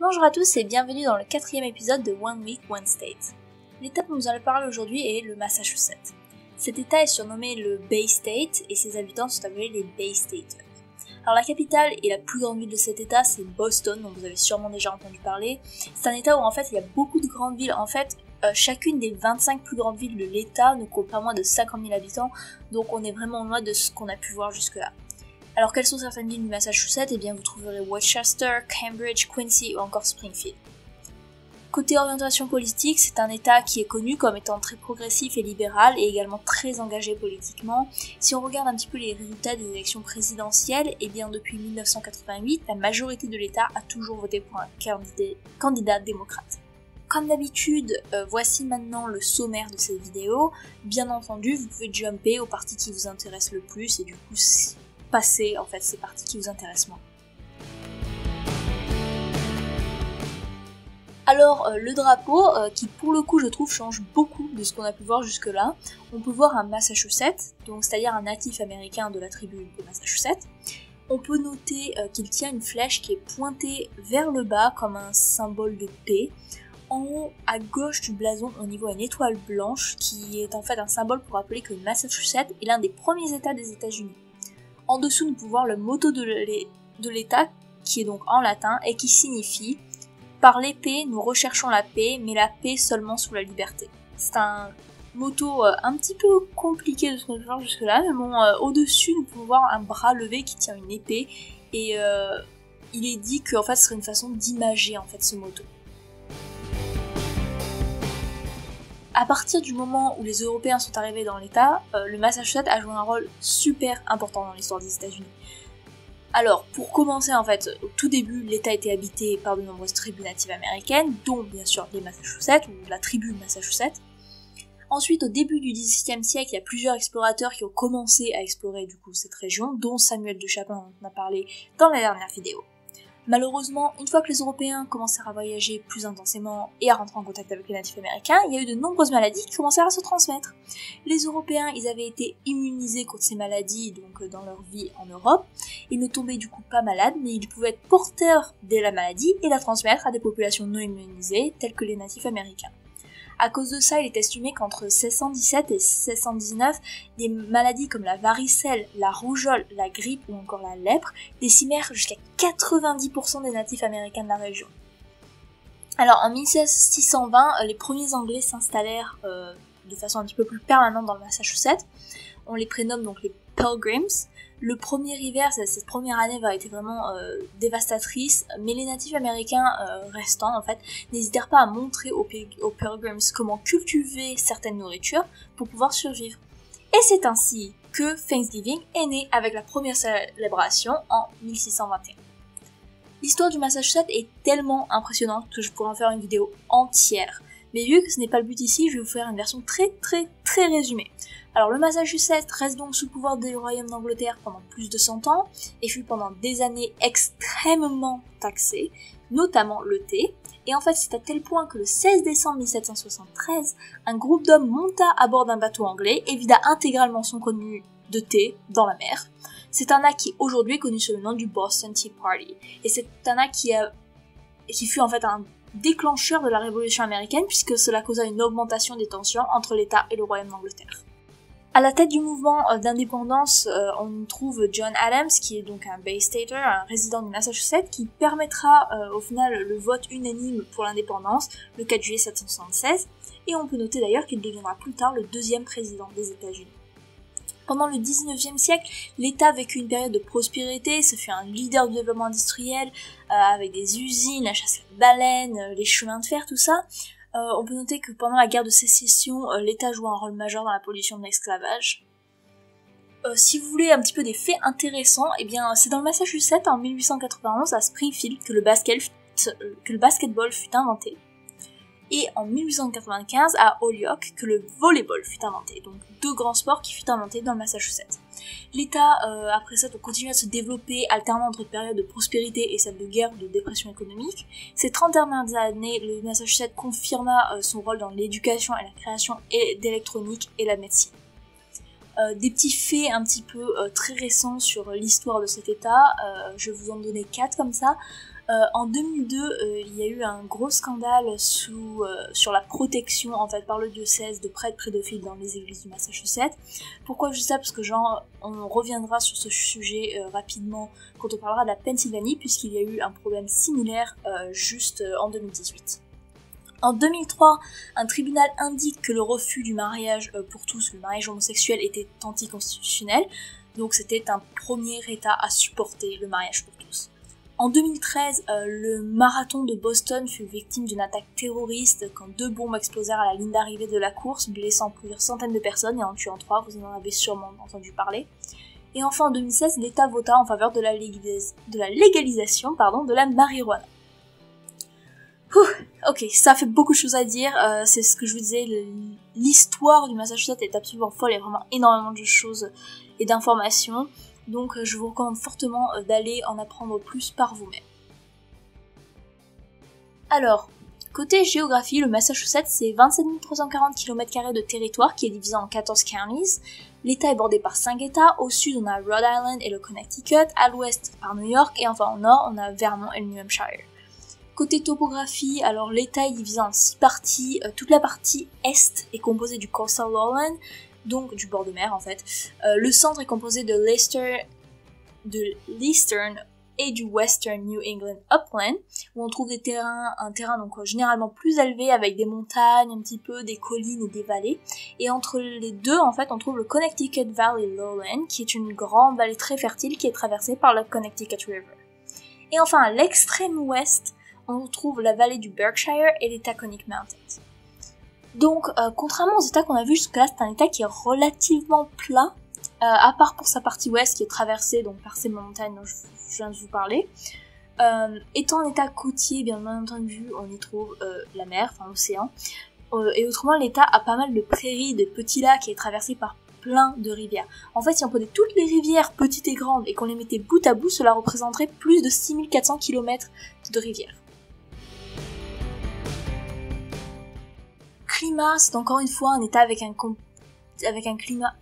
Bonjour à tous et bienvenue dans le 4e épisode de One Week, One State. L'État dont nous allons parler aujourd'hui est le Massachusetts. Cet État est surnommé le Bay State et ses habitants sont appelés les Bay Staters. Alors la capitale et la plus grande ville de cet État c'est Boston, dont vous avez sûrement déjà entendu parler. C'est un État où en fait il y a beaucoup de grandes villes. En fait, chacune des 25 plus grandes villes de l'État ne compte pas moins de 50 000 habitants, donc on est vraiment loin de ce qu'on a pu voir jusque-là. Alors quelles sont certaines villes du Massachusetts ? Eh bien vous trouverez Worcester, Cambridge, Quincy ou encore Springfield. Côté orientation politique, c'est un État qui est connu comme étant très progressif et libéral et également très engagé politiquement. Si on regarde un petit peu les résultats des élections présidentielles, eh bien depuis 1988, la majorité de l'État a toujours voté pour un candidat démocrate. Comme d'habitude, voici maintenant le sommaire de cette vidéo. Bien entendu, vous pouvez jumper aux parties qui vous intéressent le plus et du coup passer en fait ces parties qui vous intéressent moins. Alors le drapeau, qui pour le coup je trouve change beaucoup de ce qu'on a pu voir jusque là, on peut voir un Massachusetts, donc c'est-à-dire un natif américain de la tribu de Massachusetts. On peut noter qu'il tient une flèche qui est pointée vers le bas comme un symbole de paix. En haut, à gauche du blason, on y voit une étoile blanche qui est en fait un symbole pour rappeler que Massachusetts est l'un des premiers États des États-Unis. En dessous, nous pouvons voir le motto de l'État, qui est donc en latin, et qui signifie « Par l'épée, nous recherchons la paix, mais la paix seulement sous la liberté ». C'est un motto un petit peu compliqué de ce qu'on peut voir jusque-là, mais bon, au-dessus, nous pouvons voir un bras levé qui tient une épée, et il est dit qu'en fait, ce serait une façon d'imager en fait ce motto. À partir du moment où les Européens sont arrivés dans l'État, le Massachusetts a joué un rôle super important dans l'histoire des États-Unis. Alors, pour commencer en fait, au tout début, l'État était habité par de nombreuses tribus natives américaines, dont bien sûr les Massachusetts, ou la tribu Massachusetts. Ensuite, au début du XVIIe siècle, il y a plusieurs explorateurs qui ont commencé à explorer du coup cette région, dont Samuel de Champlain dont on a parlé dans la dernière vidéo. Malheureusement, une fois que les Européens commencèrent à voyager plus intensément et à rentrer en contact avec les natifs américains, il y a eu de nombreuses maladies qui commencèrent à se transmettre. Les Européens, ils avaient été immunisés contre ces maladies donc dans leur vie en Europe. Ils ne tombaient du coup pas malades, mais ils pouvaient être porteurs de la maladie et la transmettre à des populations non immunisées, telles que les natifs américains. À cause de ça, il est estimé qu'entre 1617 et 1619, des maladies comme la varicelle, la rougeole, la grippe ou encore la lèpre décimèrent jusqu'à 90% des natifs américains de la région. Alors en 1620, les premiers Anglais s'installèrent de façon un petit peu plus permanente dans le Massachusetts. On les prénomme donc les Pilgrims. Le premier hiver, cette première année va être vraiment dévastatrice, mais les natifs américains restants, en fait, n'hésitèrent pas à montrer aux Pilgrims comment cultiver certaines nourritures pour pouvoir survivre. Et c'est ainsi que Thanksgiving est né avec la première célébration en 1621. L'histoire du Massachusetts est tellement impressionnante que je pourrais en faire une vidéo entière. Mais vu que ce n'est pas le but ici, je vais vous faire une version très résumée. Alors le Massachusetts reste donc sous le pouvoir du royaume d'Angleterre pendant plus de 100 ans, et fut pendant des années extrêmement taxé, notamment le thé, et en fait c'est à tel point que le 16 décembre 1773, un groupe d'hommes monta à bord d'un bateau anglais et vida intégralement son contenu de thé dans la mer. C'est un acte qui aujourd'hui est connu sous le nom du Boston Tea Party, et c'est un acte qui fut en fait un déclencheur de la Révolution américaine puisque cela causa une augmentation des tensions entre l'État et le Royaume d'Angleterre. À la tête du mouvement d'indépendance, on trouve John Adams, qui est donc un Bay Stater, un résident du Massachusetts, qui permettra au final le vote unanime pour l'indépendance le 4 juillet 1776, et on peut noter d'ailleurs qu'il deviendra plus tard le deuxième président des États-Unis. Pendant le 19e siècle, l'État vécut une période de prospérité, ce fut un leader du développement industriel, avec des usines, la chasse à la baleine, les chemins de fer, tout ça. On peut noter que pendant la guerre de sécession, l'État joua un rôle majeur dans l'abolition de l'esclavage. Si vous voulez un petit peu des faits intéressants, eh bien c'est dans le Massachusetts en 1891 à Springfield que le basketball fut inventé. Et en 1895 à Holyoke que le volleyball fut inventé, donc deux grands sports qui furent inventés dans le Massachusetts. L'État, après ça, continue à se développer, alternant entre périodes de prospérité et celles de guerre ou de dépression économique. Ces 30 dernières années, le Massachusetts confirma son rôle dans l'éducation et la création d'électronique et la médecine. Des petits faits un petit peu très récents sur l'histoire de cet État, je vais vous en donner 4 comme ça. En 2002, il y a eu un gros scandale sur la protection en fait par le diocèse de prêtres pédophiles dans les églises du Massachusetts. Pourquoi je dis ça? Parce que on reviendra sur ce sujet rapidement quand on parlera de la Pennsylvanie, puisqu'il y a eu un problème similaire juste en 2018. En 2003, un tribunal indique que le refus du mariage pour tous, le mariage homosexuel, était anticonstitutionnel, donc c'était un premier État à supporter le mariage pour tous. En 2013, le marathon de Boston fut victime d'une attaque terroriste quand 2 bombes explosèrent à la ligne d'arrivée de la course, blessant plusieurs centaines de personnes et en tuant 3, vous en avez sûrement entendu parler. Et enfin en 2016, l'État vota en faveur de la légalisation de la marijuana. Ok, ça fait beaucoup de choses à dire, c'est ce que je vous disais, l'histoire du Massachusetts est absolument folle, il y a vraiment énormément de choses et d'informations, donc je vous recommande fortement d'aller en apprendre plus par vous-même. Alors, côté géographie, le Massachusetts c'est 27 340 km² de territoire qui est divisé en 14 counties. L'État est bordé par 5 États, au sud on a Rhode Island et le Connecticut, à l'ouest par New York, et enfin au nord on a Vermont et le New Hampshire. Côté topographie, alors l'État est divisé en 6 parties. Toute la partie est est composée du Coastal Lowland, donc du bord de mer en fait. Le centre est composé de l'Eastern et du Western New England Upland, où on trouve un terrain donc généralement plus élevé avec des montagnes, un petit peu des collines et des vallées. Et entre les deux, en fait, on trouve le Connecticut Valley Lowland, qui est une grande vallée très fertile qui est traversée par la Connecticut River. Et enfin, à l'extrême ouest, on retrouve la vallée du Berkshire et les Taconic Mountains. Donc, contrairement aux états qu'on a vus jusque-là, c'est un état qui est relativement plat, à part pour sa partie ouest qui est traversée donc par ces montagnes dont je viens de vous parler. Étant un état côtier, bien entendu, on y trouve la mer, enfin l'océan. Et autrement, l'état a pas mal de prairies, de petits lacs qui est traversé par plein de rivières. En fait, si on prenait toutes les rivières, petites et grandes, et qu'on les mettait bout à bout, cela représenterait plus de 6400 km de rivières. Climat, c'est encore une fois un état avec un climat.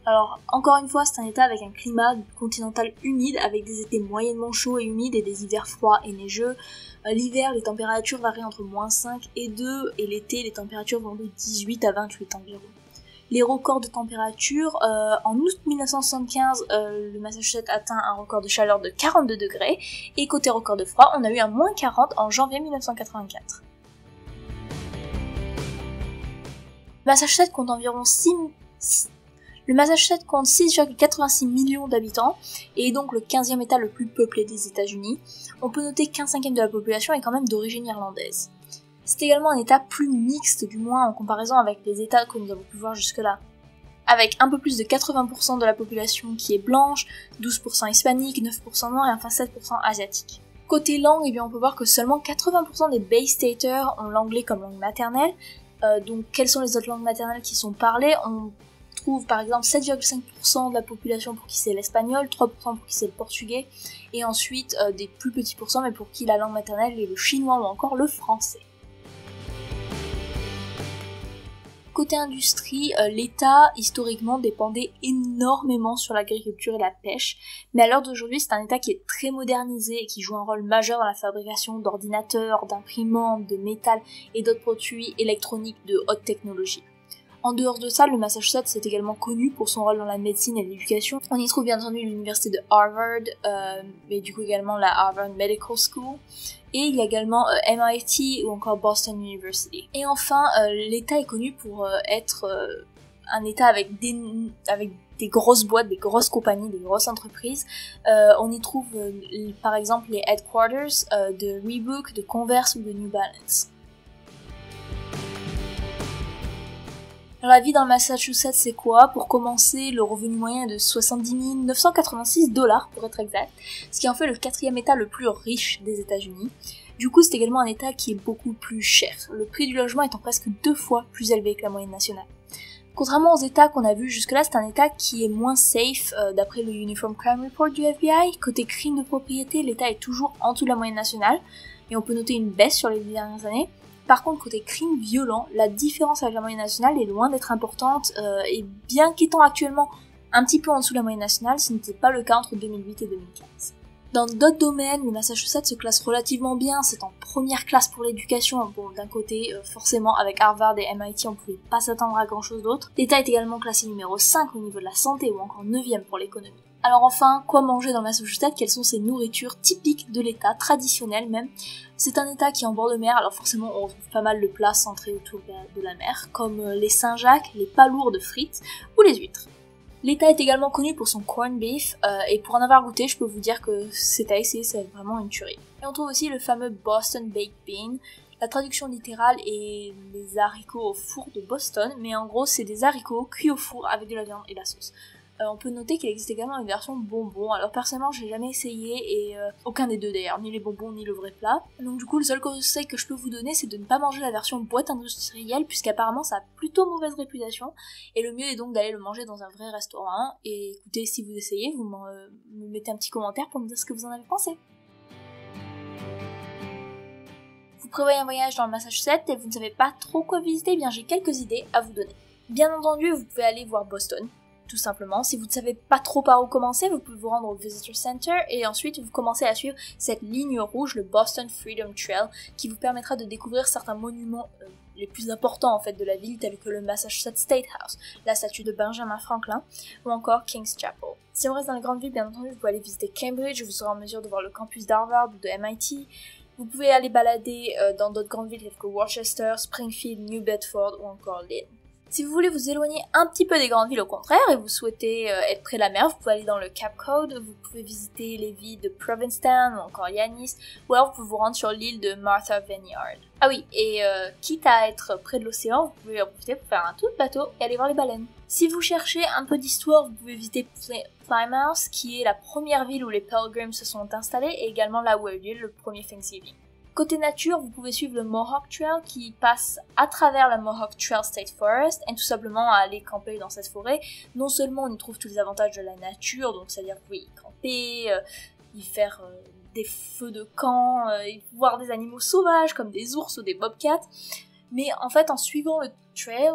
Alors, encore une fois, c'est un état avec un climat continental humide, avec des étés moyennement chauds et humides et des hivers froids et neigeux. L'hiver, les températures varient entre -5 et 2, et l'été, les températures vont de 18 à 28 environ. Les records de température, en août 1975, le Massachusetts atteint un record de chaleur de 42 degrés, et côté record de froid, on a eu un -40 en janvier 1984. Le Massachusetts compte 6,86 millions d'habitants et est donc le 15e état le plus peuplé des États-Unis. On peut noter qu'un cinquième de la population est quand même d'origine irlandaise. C'est également un état plus mixte, du moins en comparaison avec les états que nous avons pu voir jusque-là. Avec un peu plus de 80% de la population qui est blanche, 12% hispanique, 9% noir et enfin 7% asiatique. Côté langue, eh bien on peut voir que seulement 80% des Bay-Staters ont l'anglais comme langue maternelle. Donc quelles sont les autres langues maternelles qui sont parlées? On trouve par exemple 7,5% de la population pour qui c'est l'espagnol, 3% pour qui c'est le portugais, et ensuite des plus petits pourcents mais pour qui la langue maternelle est le chinois ou encore le français. Côté industrie, l'État historiquement dépendait énormément sur l'agriculture et la pêche, mais à l'heure d'aujourd'hui c'est un État qui est très modernisé et qui joue un rôle majeur dans la fabrication d'ordinateurs, d'imprimantes, de métal et d'autres produits électroniques de haute technologie. En dehors de ça, le Massachusetts est également connu pour son rôle dans la médecine et l'éducation. On y trouve bien entendu l'université de Harvard, mais du coup également la Harvard Medical School. Et il y a également MIT ou encore Boston University. Et enfin, l'État est connu pour être un État avec des grosses boîtes, des grosses compagnies, des grosses entreprises. On y trouve par exemple les headquarters de Reebok, de Converse ou de New Balance. Alors, la vie dans le Massachusetts, c'est quoi? Pour commencer, le revenu moyen est de 70 986 $ pour être exact, ce qui en fait le 4e état le plus riche des États-Unis. Du coup, c'est également un état qui est beaucoup plus cher, le prix du logement étant presque 2 fois plus élevé que la moyenne nationale. Contrairement aux états qu'on a vus jusque-là, c'est un état qui est moins safe, d'après le Uniform Crime Report du FBI. Côté crime de propriété, l'état est toujours en dessous de la moyenne nationale, et on peut noter une baisse sur les dernières années. Par contre, côté crime violent, la différence avec la moyenne nationale est loin d'être importante, et bien qu'étant actuellement un petit peu en dessous de la moyenne nationale, ce n'était pas le cas entre 2008 et 2015. Dans d'autres domaines, le Massachusetts se classe relativement bien, c'est en première classe pour l'éducation. Bon, d'un côté, forcément, avec Harvard et MIT, on pouvait pas s'attendre à grand chose d'autre. L'État est également classé numéro 5 au niveau de la santé, ou encore 9e pour l'économie. Alors enfin, quoi manger dans le Massachusetts? Quelles sont ces nourritures typiques de l'État, traditionnelles même? C'est un État qui est en bord de mer, alors forcément on retrouve pas mal de plats centrés autour de la mer, comme les Saint-Jacques, les palourdes frites ou les huîtres. L'État est également connu pour son corned beef, et pour en avoir goûté, je peux vous dire que c'est à essayer, c'est vraiment une tuerie. Et on trouve aussi le fameux Boston Baked Bean. La traduction littérale est les haricots au four de Boston, mais en gros c'est des haricots cuits au four avec de la viande et de la sauce. On peut noter qu'il existe également une version bonbon, alors personnellement j'ai jamais essayé, et aucun des deux d'ailleurs, ni les bonbons ni le vrai plat. Donc du coup le seul conseil que je peux vous donner c'est de ne pas manger la version boîte industrielle, puisqu'apparemment ça a plutôt mauvaise réputation, et le mieux est donc d'aller le manger dans un vrai restaurant. Et écoutez, si vous essayez, vous me mettez un petit commentaire pour me dire ce que vous en avez pensé. Vous prévoyez un voyage dans le Massachusetts et vous ne savez pas trop quoi visiter, eh bien j'ai quelques idées à vous donner. Bien entendu, vous pouvez aller voir Boston, tout simplement. Si vous ne savez pas trop par où commencer, vous pouvez vous rendre au Visitor Center et ensuite vous commencez à suivre cette ligne rouge, le Boston Freedom Trail, qui vous permettra de découvrir certains monuments les plus importants en fait de la ville, tels que le Massachusetts State House, la statue de Benjamin Franklin, ou encore King's Chapel. Si on reste dans les grandes villes, bien entendu, vous pouvez aller visiter Cambridge, vous serez en mesure de voir le campus d'Harvard ou de MIT. Vous pouvez aller balader dans d'autres grandes villes telles que Worcester, Springfield, New Bedford ou encore Lynn. Si vous voulez vous éloigner un petit peu des grandes villes au contraire et vous souhaitez être près de la mer, vous pouvez aller dans le Cape Cod, vous pouvez visiter les villes de Provincetown ou encore Yannis, ou alors vous pouvez vous rendre sur l'île de Martha Vineyard. Ah oui, et quitte à être près de l'océan, vous pouvez en profiter pour faire un tour de bateau et aller voir les baleines. Si vous cherchez un peu d'histoire, vous pouvez visiter Plymouth, qui est la première ville où les Pilgrims se sont installés et également là où a eu lieu le premier Thanksgiving. Côté nature, vous pouvez suivre le Mohawk Trail qui passe à travers la Mohawk Trail State Forest et tout simplement à aller camper dans cette forêt. Non seulement on y trouve tous les avantages de la nature, donc c'est-à-dire que vous pouvez y camper, y faire des feux de camp, voir des animaux sauvages comme des ours ou des bobcats, mais en fait en suivant le trail,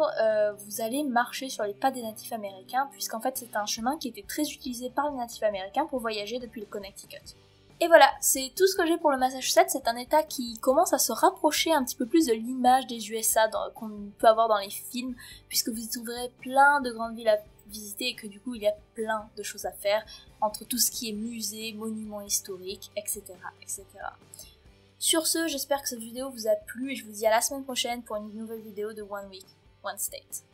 vous allez marcher sur les pas des natifs américains, puisqu'en fait c'est un chemin qui était très utilisé par les natifs américains pour voyager depuis le Connecticut. Et voilà, c'est tout ce que j'ai pour le Massachusetts. C'est un état qui commence à se rapprocher un petit peu plus de l'image des USA qu'on peut avoir dans les films, puisque vous y trouverez plein de grandes villes à visiter et que du coup il y a plein de choses à faire, entre tout ce qui est musée, monuments historiques, etc. etc. Sur ce, j'espère que cette vidéo vous a plu et je vous dis à la semaine prochaine pour une nouvelle vidéo de One Week, One State.